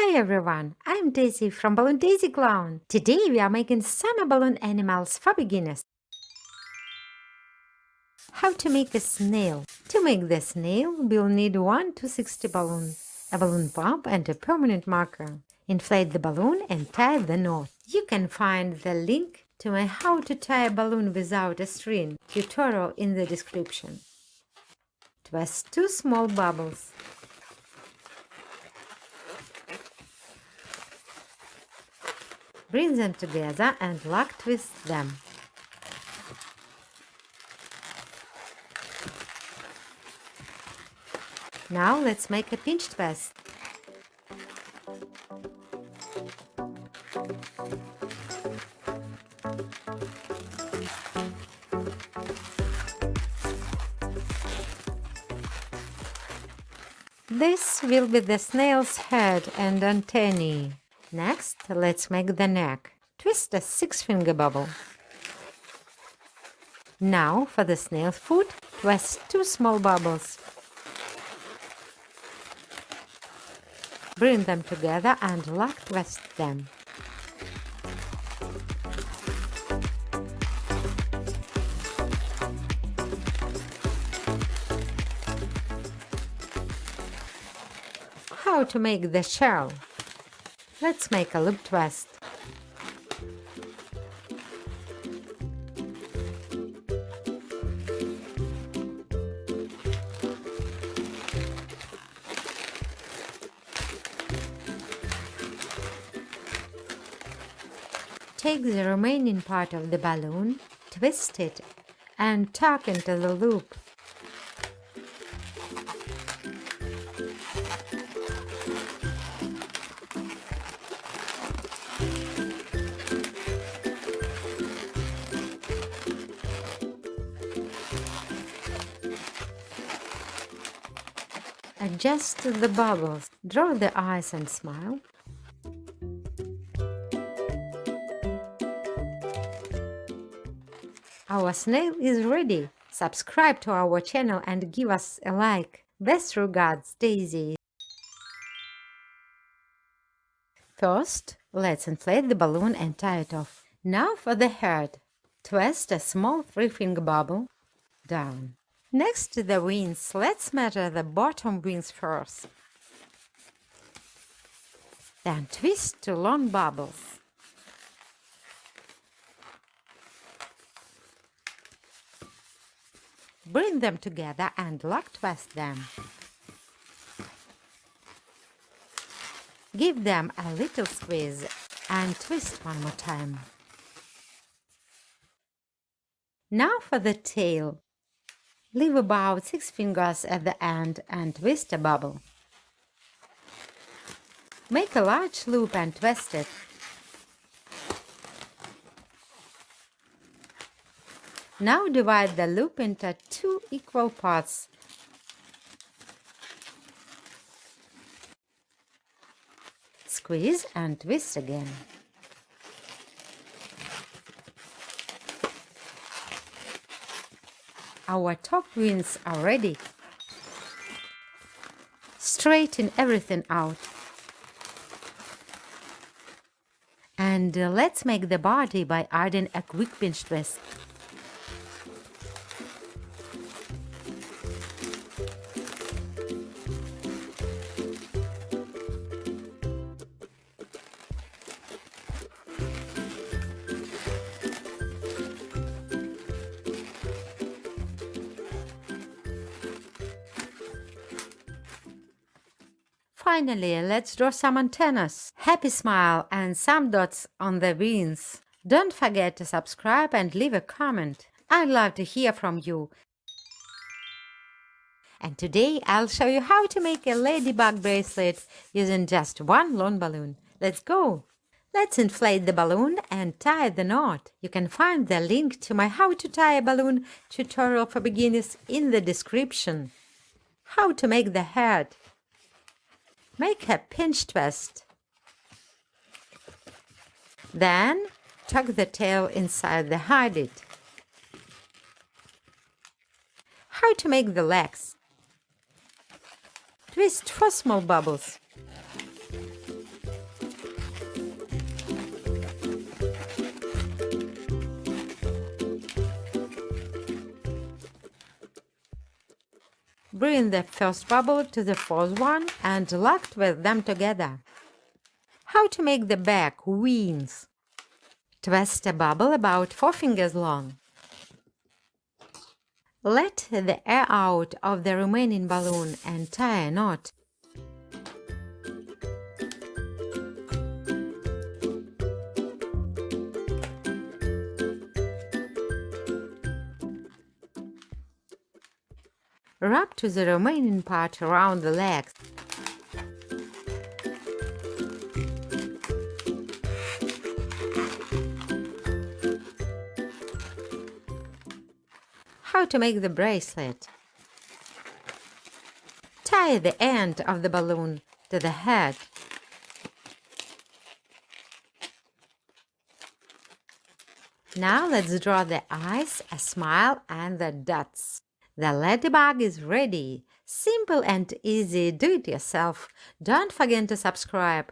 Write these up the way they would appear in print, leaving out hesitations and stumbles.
Hi everyone, I'm Daisy from Balloon Daisy Clown. Today we are making summer balloon animals for beginners. How to make a snail. To make the snail, we'll need 1 to 60 balloon, a balloon pump and a permanent marker. Inflate the balloon and tie the knot. You can find the link to my How to Tie a Balloon Without a String tutorial in the description. Twist 2 small bubbles. Bring them together and lock twist them. Now let's make a pinch twist. This will be the snail's head and antennae. Next, let's make the neck. Twist a 6-finger bubble. Now, for the snail's foot, twist 2 small bubbles. Bring them together and lock twist them. How to make the shell? Let's make a loop twist. Take the remaining part of the balloon, twist it, and tuck into the loop. Adjust the bubbles, draw the eyes and smile. Our snail is ready. Subscribe to our channel and give us a like. Best regards, Daisy. First, let's inflate the balloon and tie it off. Now for the head. Twist a small 3-finger bubble down. Next to the wings, let's measure the bottom wings first. Then twist 2 long bubbles. Bring them together and lock twist them. Give them a little squeeze and twist one more time. Now for the tail. Leave about 6 fingers at the end and twist a bubble. Make a large loop and twist it. Now divide the loop into 2 equal parts. Squeeze and twist again. Our top wings are ready. Straighten everything out. And let's make the body by adding a quick pinch twist. Finally, let's draw some antennas, happy smile and some dots on the wings. Don't forget to subscribe and leave a comment. I'd love to hear from you. And today I'll show you how to make a ladybug bracelet using just 1 long balloon. Let's go! Let's inflate the balloon and tie the knot. You can find the link to my How to Tie a Balloon tutorial for beginners in the description. How to make the head. Make a pinch twist. Then tuck the tail inside the hide. How to make the legs. Twist 4 small bubbles. bring the first bubble to the fourth one and lock with them together. How to make the back wings. Twist a bubble about 4 fingers long. Let the air out of the remaining balloon and tie a knot. Wrap to the remaining part around the legs. How to make the bracelet. Tie the end of the balloon to the head. Now let's draw the eyes, a smile, and the dots. The ladybug is ready. Simple and easy. Do it yourself. Don't forget to subscribe.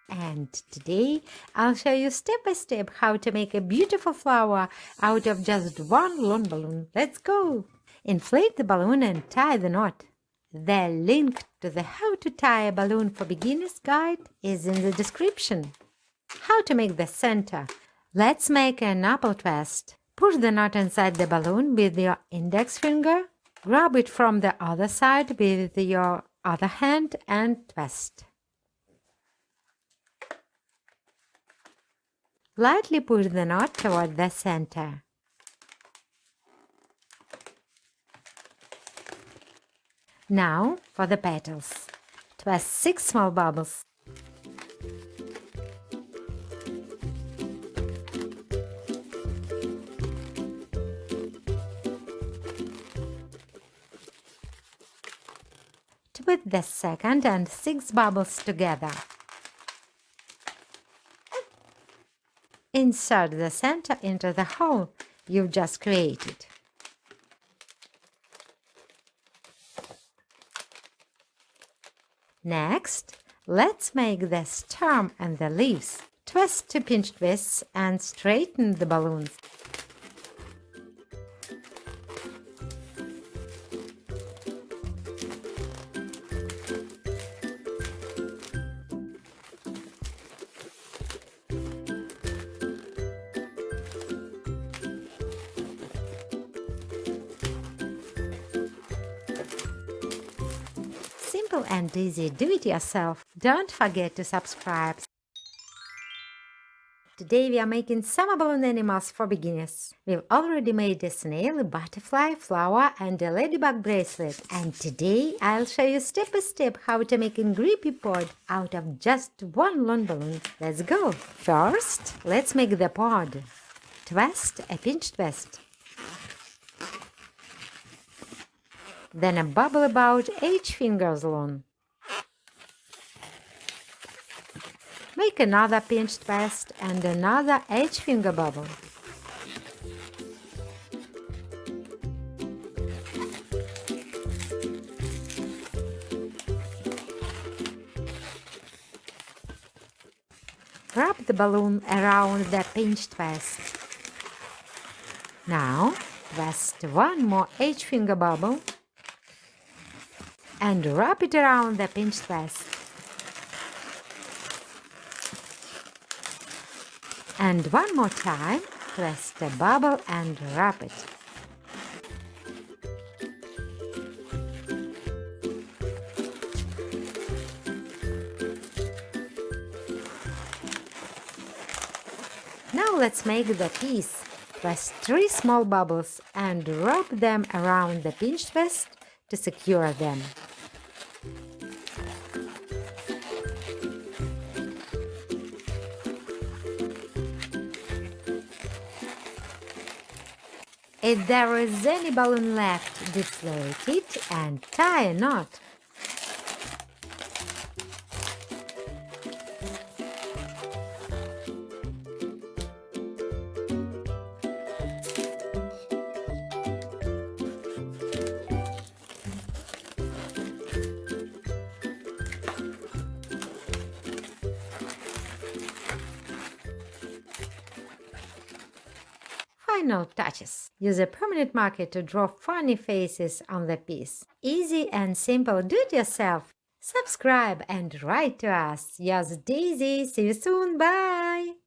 And today I'll show you step by step how to make a beautiful flower out of just one long balloon. Let's go! Inflate the balloon and tie the knot. The link to the How to Tie a Balloon for Beginners guide is in the description. How to make the center. Let's make an apple twist. Push the knot inside the balloon with your index finger. Grab it from the other side with your other hand and twist. Lightly push the knot toward the center. Now for the petals. Twist 6 small bubbles. Twist the second and 6 bubbles together. Insert the center into the hole you've just created. Next, let's make the stem and the leaves. Twist 2 pinch twists and straighten the balloons. Simple and easy, do it yourself. Don't forget to subscribe. Today we are making summer balloon animals for beginners. We've already made a snail, a butterfly, flower and a ladybug bracelet. And today I'll show you step by step how to make a grippy pod out of just one long balloon. Let's go! First, let's make the pod. Twist a pinch twist. Then a bubble about 8 fingers long. Make another pinch twist and another 8-finger bubble. Wrap the balloon around the pinch twist. Now twist one more 8-finger bubble and wrap it around the pinch twist. And one more time, twist the bubble and wrap it. Now let's make the piece. Twist 3 small bubbles and wrap them around the pinch twist to secure them. If there is any balloon left, deflate it and tie a knot. final touches. Use a permanent marker to draw funny faces on the piece. Easy and simple, do it yourself. Subscribe and write to us. Yours Daisy. See you soon. Bye.